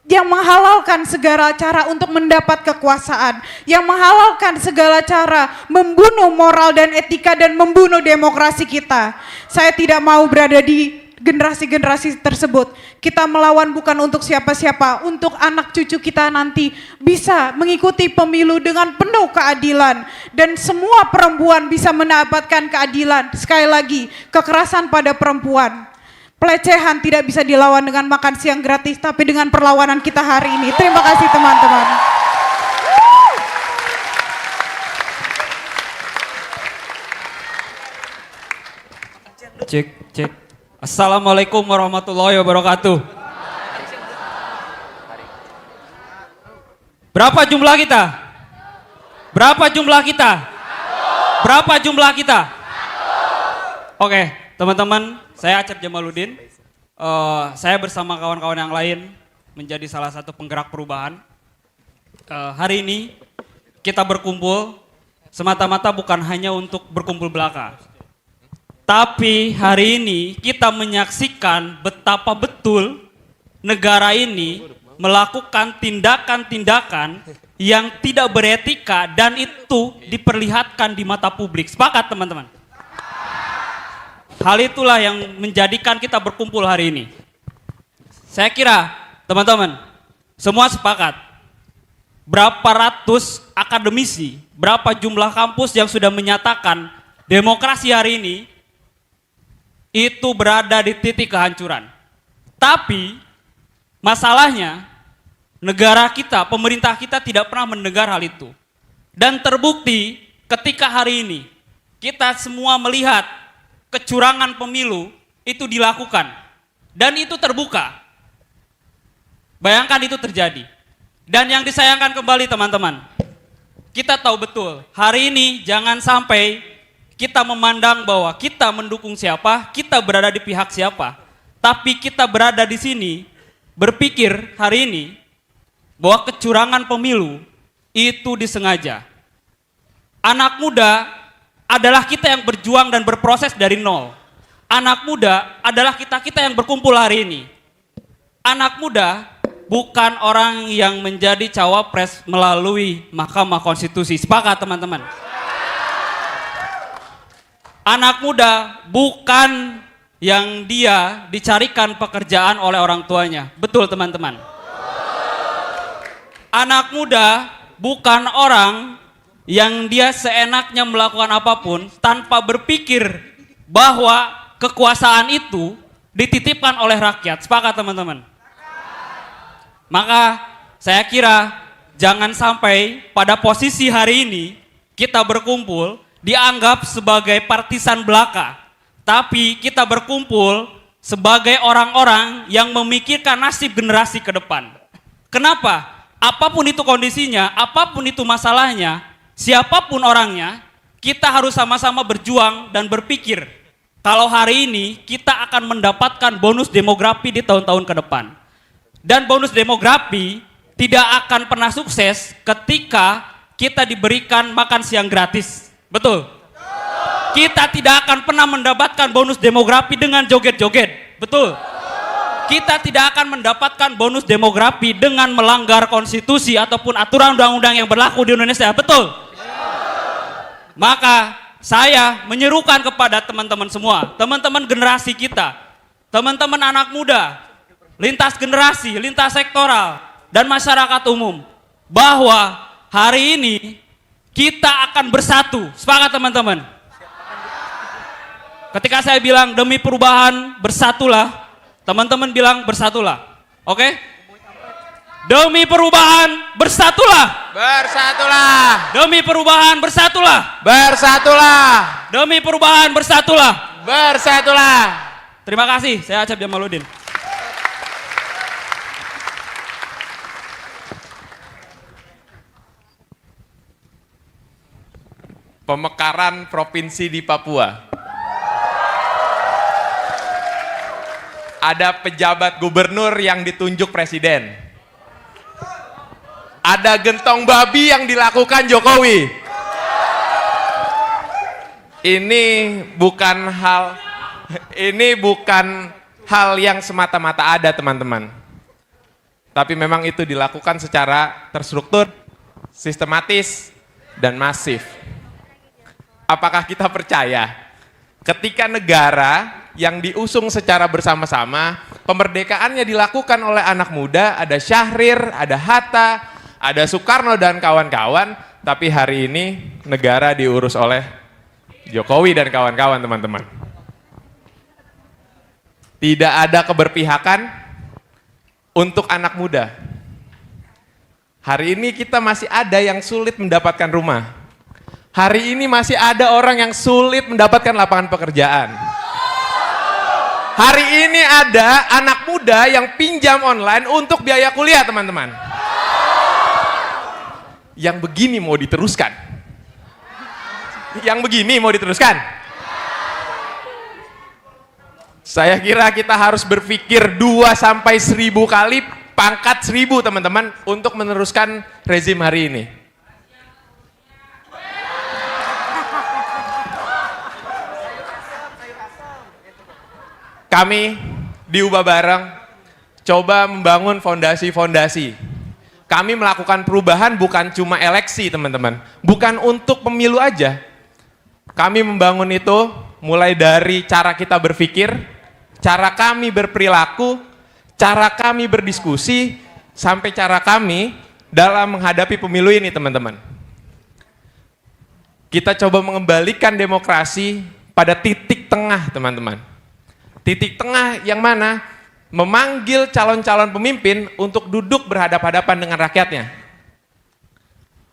yang menghalalkan segala cara untuk mendapat kekuasaan, yang menghalalkan segala cara membunuh moral dan etika dan membunuh demokrasi kita? Saya tidak mau berada di generasi-generasi tersebut. Kita melawan bukan untuk siapa-siapa, untuk anak cucu kita nanti bisa mengikuti pemilu dengan penuh keadilan dan semua perempuan bisa mendapatkan keadilan. Sekali lagi, kekerasan pada perempuan, pelecehan tidak bisa dilawan dengan makan siang gratis, tapi dengan perlawanan kita hari ini. Terima kasih teman-teman. Cek, cek. Assalamualaikum warahmatullahi wabarakatuh. Berapa jumlah kita? Berapa jumlah kita? Berapa jumlah kita? Oke, teman-teman, saya Acep Jamaluddin. Saya bersama kawan-kawan yang lain menjadi salah satu penggerak perubahan. Hari ini kita berkumpul semata-mata bukan hanya untuk berkumpul belaka. Tapi hari ini kita menyaksikan betapa betul negara ini melakukan tindakan-tindakan yang tidak beretika dan itu diperlihatkan di mata publik. Sepakat teman-teman? Hal itulah yang menjadikan kita berkumpul hari ini. Saya kira teman-teman, semua sepakat. Berapa ratus akademisi, berapa jumlah kampus yang sudah menyatakan demokrasi hari ini itu berada di titik kehancuran. Tapi masalahnya negara kita, pemerintah kita tidak pernah mendengar hal itu. Dan terbukti ketika hari ini kita semua melihat kecurangan pemilu itu dilakukan. Dan itu terbuka. Bayangkan itu terjadi. Dan yang disayangkan kembali teman-teman, kita tahu betul, hari ini jangan sampai kita memandang bahwa kita mendukung siapa, kita berada di pihak siapa. Tapi kita berada di sini, berpikir hari ini, bahwa kecurangan pemilu itu disengaja. Anak muda adalah kita yang berjuang dan berproses dari nol. Anak muda adalah kita-kita yang berkumpul hari ini. Anak muda bukan orang yang menjadi cawapres melalui Mahkamah Konstitusi. Sepakat teman-teman? Anak muda bukan yang dia dicarikan pekerjaan oleh orang tuanya. Betul teman-teman? Anak muda bukan orang yang dia seenaknya melakukan apapun tanpa berpikir bahwa kekuasaan itu dititipkan oleh rakyat. Sepakat teman-teman? Maka saya kira jangan sampai pada posisi hari ini kita berkumpul dianggap sebagai partisan belaka. Tapi kita berkumpul sebagai orang-orang yang memikirkan nasib generasi ke depan. Kenapa? Apapun itu kondisinya, apapun itu masalahnya, siapapun orangnya, kita harus sama-sama berjuang dan berpikir kalau hari ini kita akan mendapatkan bonus demografi di tahun-tahun ke depan. Dan bonus demografi tidak akan pernah sukses ketika kita diberikan makan siang gratis. Betul? Kita tidak akan pernah mendapatkan bonus demografi dengan joget-joget. Betul? Kita tidak akan mendapatkan bonus demografi dengan melanggar konstitusi ataupun aturan undang-undang yang berlaku di Indonesia. Betul? Maka saya menyerukan kepada teman-teman semua, teman-teman generasi kita, teman-teman anak muda, lintas generasi, lintas sektoral, dan masyarakat umum, bahwa hari ini kita akan bersatu. Sepakat teman-teman? Ketika saya bilang demi perubahan bersatulah, teman-teman bilang bersatulah. Oke? Demi perubahan bersatulah. Bersatulah. Demi perubahan bersatulah. Bersatulah. Demi perubahan bersatulah. Bersatulah. Terima kasih, saya Acep Jamaludin. Pemekaran provinsi di Papua. Ada pejabat gubernur yang ditunjuk presiden. Ada gentong babi yang dilakukan Jokowi. Ini bukan hal yang semata-mata ada teman-teman. Tapi memang itu dilakukan secara terstruktur, sistematis, dan masif. Apakah kita percaya ketika negara yang diusung secara bersama-sama, pemerdekaannya dilakukan oleh anak muda, ada Syahrir, ada Hatta, ada Soekarno dan kawan-kawan, tapi hari ini negara diurus oleh Jokowi dan kawan-kawan teman-teman. Tidak ada keberpihakan untuk anak muda. Hari ini kita masih ada yang sulit mendapatkan rumah. Hari ini masih ada orang yang sulit mendapatkan lapangan pekerjaan. Hari ini ada anak muda yang pinjam online untuk biaya kuliah teman-teman. Yang begini mau diteruskan? Yang begini mau diteruskan? Saya kira kita harus berpikir 2 sampai 1000 kali pangkat 1000 teman-teman untuk meneruskan rezim hari ini. Kami di Ubah Bareng coba membangun fondasi-fondasi. Kami melakukan perubahan bukan cuma eleksi teman-teman, bukan untuk pemilu aja. Kami membangun itu mulai dari cara kita berpikir, cara kami berperilaku, cara kami berdiskusi, sampai cara kami dalam menghadapi pemilu ini, teman-teman. Kita coba mengembalikan demokrasi pada titik tengah, teman-teman. Titik tengah yang mana memanggil calon-calon pemimpin untuk duduk berhadapan-hadapan dengan rakyatnya.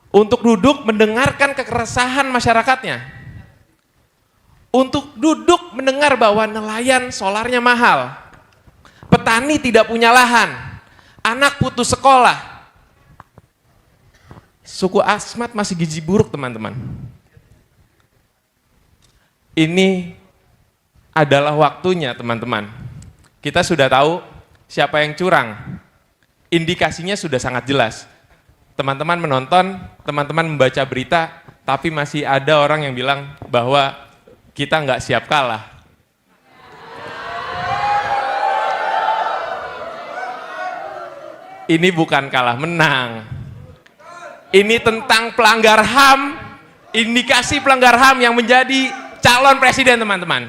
Untuk duduk mendengarkan kekeresahan masyarakatnya. Untuk duduk mendengar bahwa nelayan solarnya mahal. Petani tidak punya lahan. Anak putus sekolah. Suku Asmat masih gizi buruk, teman-teman. Ini adalah waktunya, teman-teman. Kita sudah tahu siapa yang curang. Indikasinya sudah sangat jelas. Teman-teman menonton, teman-teman membaca berita, tapi masih ada orang yang bilang bahwa kita nggak siap kalah. Ini bukan kalah menang. Ini tentang pelanggar HAM, indikasi pelanggar HAM yang menjadi calon presiden, teman-teman.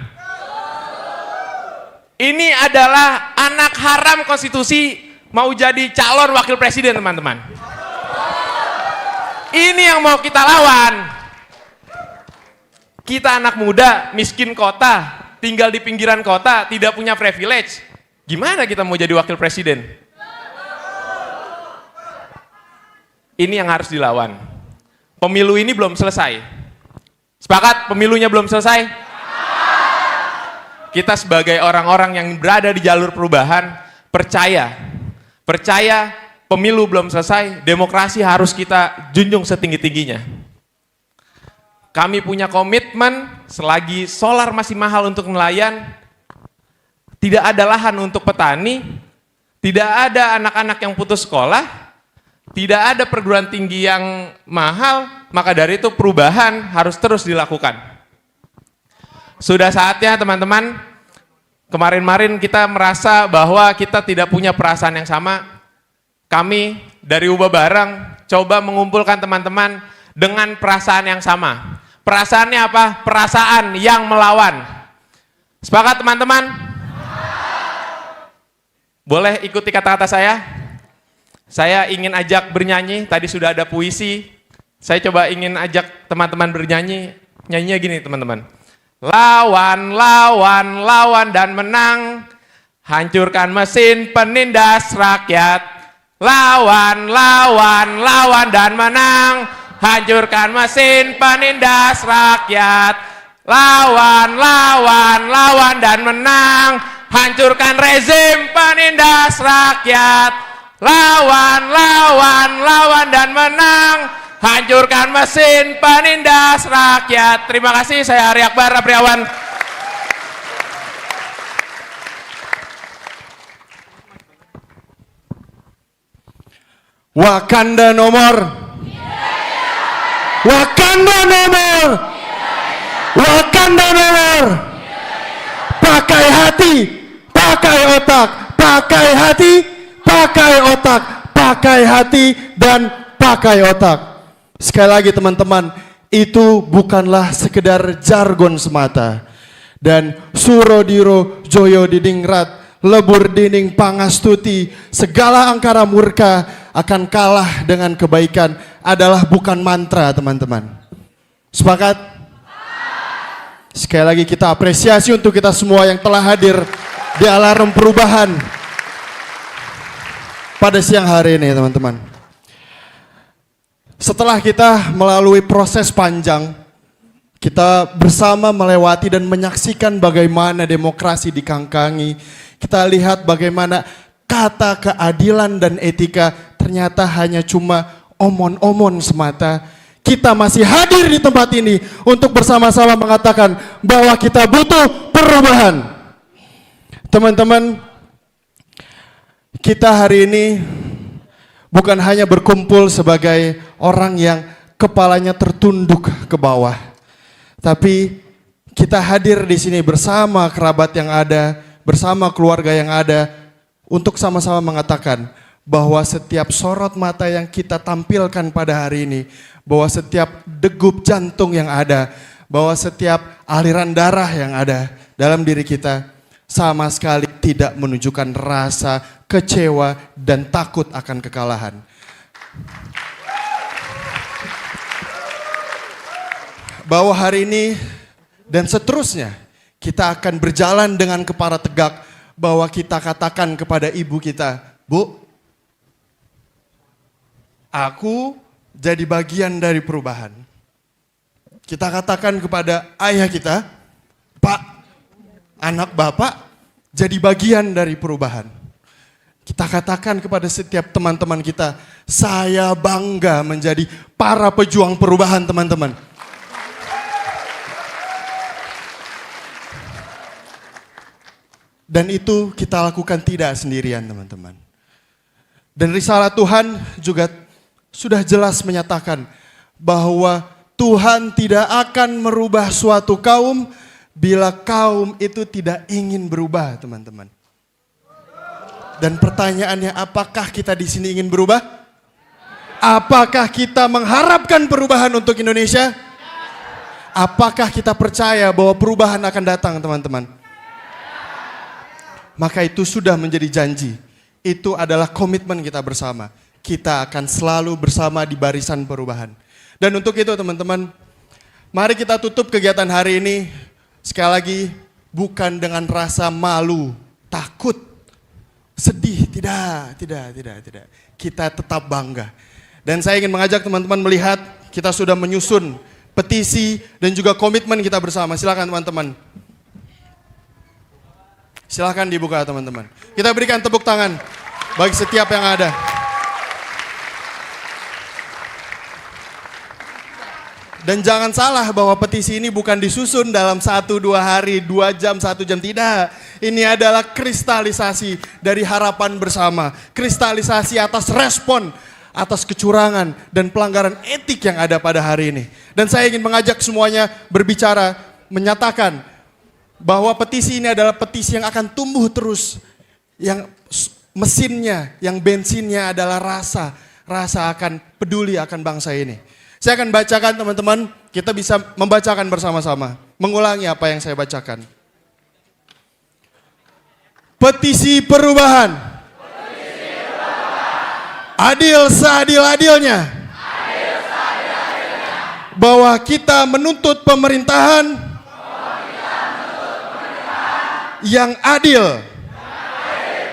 Ini adalah anak haram konstitusi mau jadi calon wakil presiden, teman-teman. Ini yang mau kita lawan. Kita anak muda, miskin kota, tinggal di pinggiran kota, tidak punya privilege. Gimana kita mau jadi wakil presiden? Ini yang harus dilawan. Pemilu ini belum selesai. Sepakat pemilunya belum selesai? Kita sebagai orang-orang yang berada di jalur perubahan, percaya pemilu belum selesai, demokrasi harus kita junjung setinggi-tingginya. Kami punya komitmen, selagi solar masih mahal untuk nelayan, tidak ada lahan untuk petani, tidak ada anak-anak yang putus sekolah, tidak ada perguruan tinggi yang mahal, maka dari itu perubahan harus terus dilakukan. Sudah saatnya, teman-teman, kemarin-marin kita merasa bahwa kita tidak punya perasaan yang sama. Kami dari Ubah Bareng coba mengumpulkan teman-teman dengan perasaan yang sama. Perasaannya apa? Perasaan yang melawan. Sepakat, teman-teman? Boleh ikuti kata-kata saya? Saya ingin ajak bernyanyi, tadi sudah ada puisi. Saya coba ingin ajak teman-teman bernyanyi. Nyanyinya gini, teman-teman. Lawan, lawan, lawan dan menang. Hancurkan mesin penindas rakyat. Lawan, lawan, lawan dan menang. Hancurkan mesin penindas rakyat. Lawan, lawan, lawan dan menang. Hancurkan rezim penindas rakyat. Lawan, lawan, lawan dan menang. Hancurkan mesin penindas rakyat. Terima kasih, saya Ari Akbar Apriawan. Wakanda nomor. Wakanda nomor. Wakanda nomor. Pakai hati, pakai otak, pakai hati, pakai otak, pakai hati dan pakai otak. Sekali lagi, teman-teman, itu bukanlah sekedar jargon semata. Dan Surodiro Joyo Didingrat, lebur dinding pangastuti, segala angkara murka akan kalah dengan kebaikan adalah bukan mantra, teman-teman. Sepakat? Sekali lagi kita apresiasi untuk kita semua yang telah hadir di alarm perubahan pada siang hari ini, teman-teman. Setelah kita melalui proses panjang, kita bersama melewati dan menyaksikan bagaimana demokrasi dikangkangi. Kita lihat bagaimana kata keadilan dan etika ternyata hanya cuma omon-omon semata. Kita masih hadir di tempat ini untuk bersama-sama mengatakan bahwa kita butuh perubahan. Teman-teman, kita hari ini bukan hanya berkumpul sebagai orang yang kepalanya tertunduk ke bawah, tapi kita hadir di sini bersama kerabat yang ada, bersama keluarga yang ada, untuk sama-sama mengatakan bahwa setiap sorot mata yang kita tampilkan pada hari ini, bahwa setiap degup jantung yang ada, bahwa setiap aliran darah yang ada dalam diri kita sama sekali tidak menunjukkan rasa kecewa, dan takut akan kekalahan. Bahwa hari ini dan seterusnya kita akan berjalan dengan kepala tegak, bahwa kita katakan kepada ibu kita, Bu, aku jadi bagian dari perubahan. Kita katakan kepada ayah kita, Pak, anak Bapak jadi bagian dari perubahan. Kita katakan kepada setiap teman-teman kita, saya bangga menjadi para pejuang perubahan, teman-teman. Dan itu kita lakukan tidak sendirian, teman-teman. Dan risalah Tuhan juga sudah jelas menyatakan bahwa Tuhan tidak akan merubah suatu kaum bila kaum itu tidak ingin berubah, teman-teman. Dan pertanyaannya, apakah kita di sini ingin berubah? Apakah kita mengharapkan perubahan untuk Indonesia? Apakah kita percaya bahwa perubahan akan datang, teman-teman? Maka itu sudah menjadi janji. Itu adalah komitmen kita bersama. Kita akan selalu bersama di barisan perubahan. Dan untuk itu, teman-teman, mari kita tutup kegiatan hari ini. Sekali lagi, bukan dengan rasa malu, takut, sedih. Tidak. Kita tetap bangga. Dan saya ingin mengajak teman-teman melihat kita sudah menyusun petisi dan juga komitmen kita bersama. Silakan teman-teman. Silakan dibuka, teman-teman. Kita berikan tepuk tangan bagi setiap yang ada. Dan jangan salah bahwa petisi ini bukan disusun dalam 1-2 hari, 2 jam, 1 jam. Tidak. Ini adalah kristalisasi dari harapan bersama. Kristalisasi atas respon, atas kecurangan dan pelanggaran etik yang ada pada hari ini. Dan saya ingin mengajak semuanya berbicara, menyatakan bahwa petisi ini adalah petisi yang akan tumbuh terus. Yang mesinnya, yang bensinnya adalah rasa akan peduli akan bangsa ini. Saya akan bacakan, teman-teman, kita bisa membacakan bersama-sama. Mengulangi apa yang saya bacakan. Petisi perubahan. Adil seadil-adilnya. Bahwa kita menuntut pemerintahan yang adil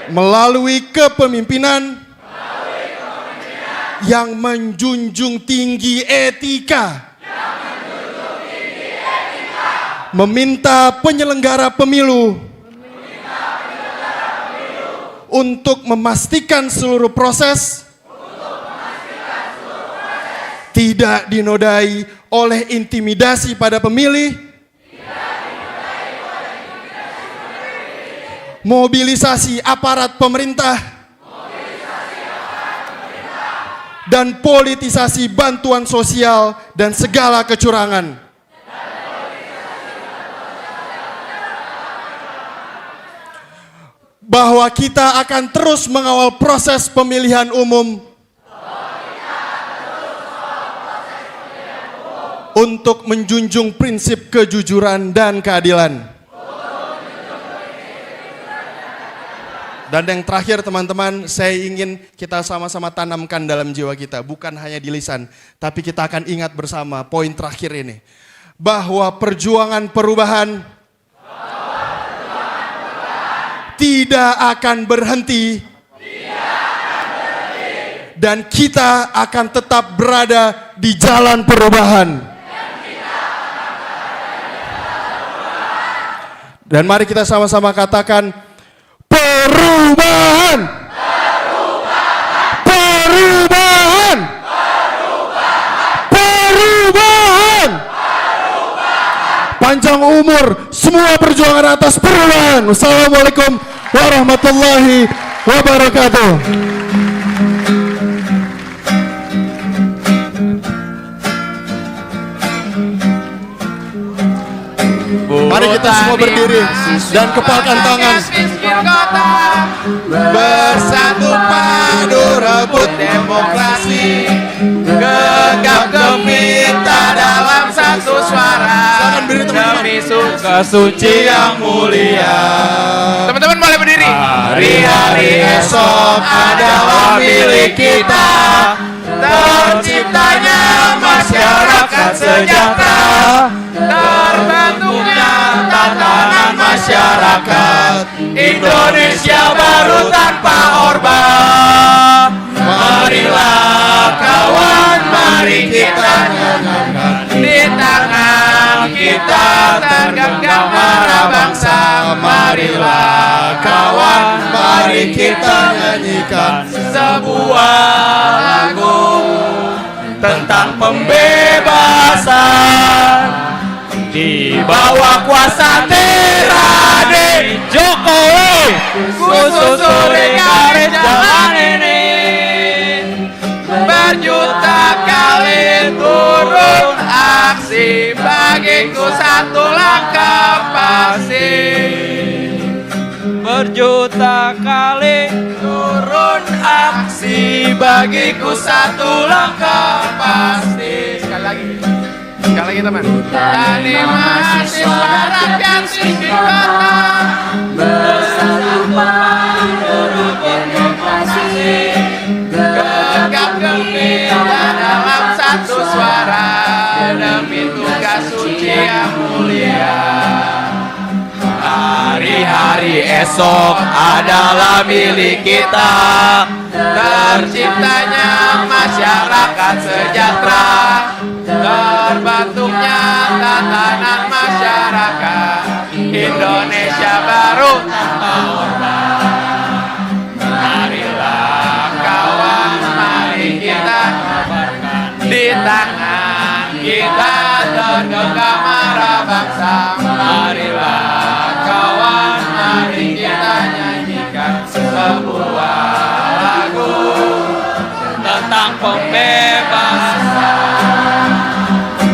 melalui kepemimpinan yang menjunjung tinggi etika, meminta penyelenggara pemilu untuk memastikan seluruh proses tidak dinodai oleh intimidasi pada pemilih, mobilisasi aparat pemerintah, dan politisasi bantuan sosial dan segala kecurangan. Bahwa kita akan terus mengawal proses pemilihan umum untuk menjunjung prinsip kejujuran dan keadilan. Dan yang terakhir, teman-teman, saya ingin kita sama-sama tanamkan dalam jiwa kita, bukan hanya di lisan, tapi kita akan ingat bersama poin terakhir ini, bahwa perjuangan perubahan tidak akan berhenti, dan kita akan tetap berada di jalan perubahan. Dan mari kita sama-sama katakan, perubahan, perubahan, perubahan, panjang umur semua perjuangan atas perubahan. Wassalamualaikum warahmatullahi wabarakatuh. Mari kita semua berdiri dan kepalkan tangan. Bersatu padu rebut demokrasi, gegap gempita dalam satu suara, demi suka suci yang mulia. Teman-teman boleh berdiri. Hari Hari-hari esok adalah milik kita. Terciptanya masyarakat sejahtera, terbentuknya tatanan masyarakat Indonesia baru tanpa Orba. Marilah kawan, mari kita nyanyikan, di tangan kita tergenggam marah bangsa. Marilah kawan, mari kita nyanyikan sebuah lagu tentang pembebasan di bawah kuasa tirani Jokowi. Kususuri garis jalan ini, berjuta kali turun aksi, bagiku satu langkah pasti. Berjuta kali turun aksi, bagiku satu langkah pasti. Sekali lagi teman. Tani mahasiswa rakyat sisi kota, bersama menurut demokrasi, gegap gempita dalam satu suara, demi tugas suci yang mulia. Hari-hari esok adalah milik kita. Terciptanya masyarakat sejahtera, terbentuknya tatanan masyarakat Indonesia baru tanpa Orba. Marilah kawan, mari kita di tangan kita tergenggam marah bangsa. Marilah kawan, mari kita nyanyikan sebuah lagu tentang pembebasan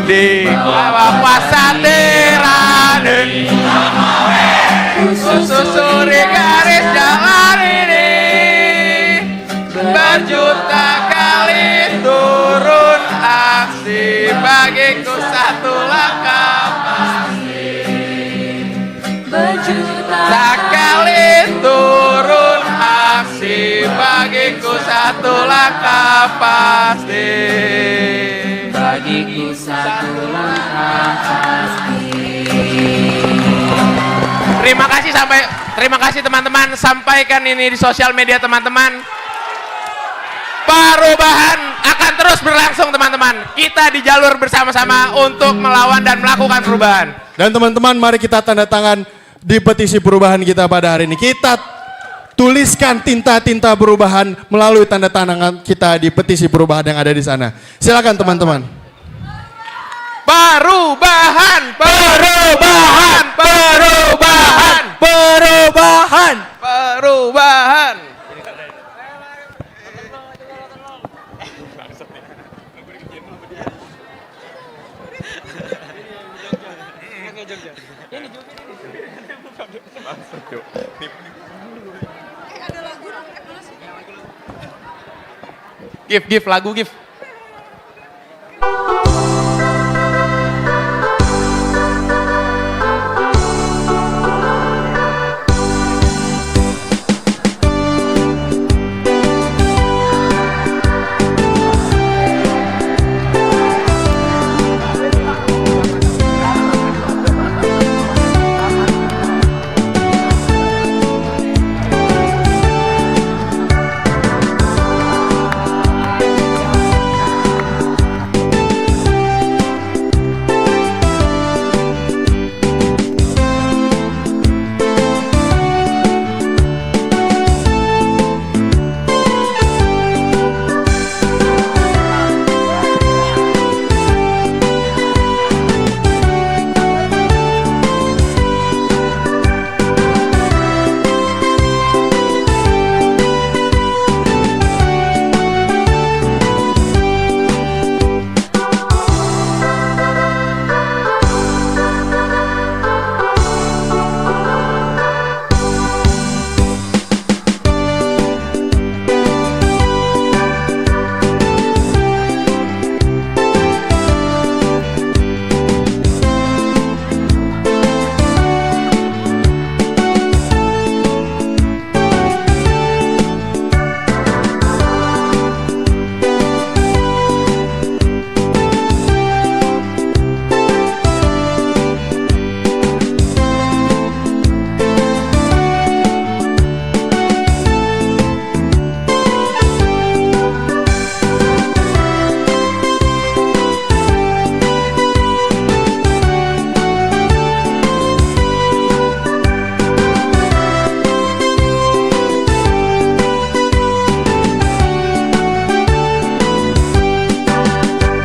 di bawah kuasa tirani. Susuri garis jalan ini, berjuta kali turun aksi, bagiku satu langkah pasti. Berjuta kali turun aksi, bagiku satu langkah pasti. Bagiku satu langkah pasti. Terima kasih teman-teman, sampaikan ini di sosial media teman-teman. Perubahan akan terus berlangsung teman-teman. Kita di jalur bersama-sama untuk melawan dan melakukan perubahan. Dan teman-teman, mari kita tanda tangan di petisi perubahan kita pada hari ini. Kita tuliskan tinta-tinta perubahan melalui tanda tangan kita di petisi perubahan yang ada di sana. Silakan teman-teman. Perubahan, perubahan, perubahan, perubahan, perubahan. Give lagu give.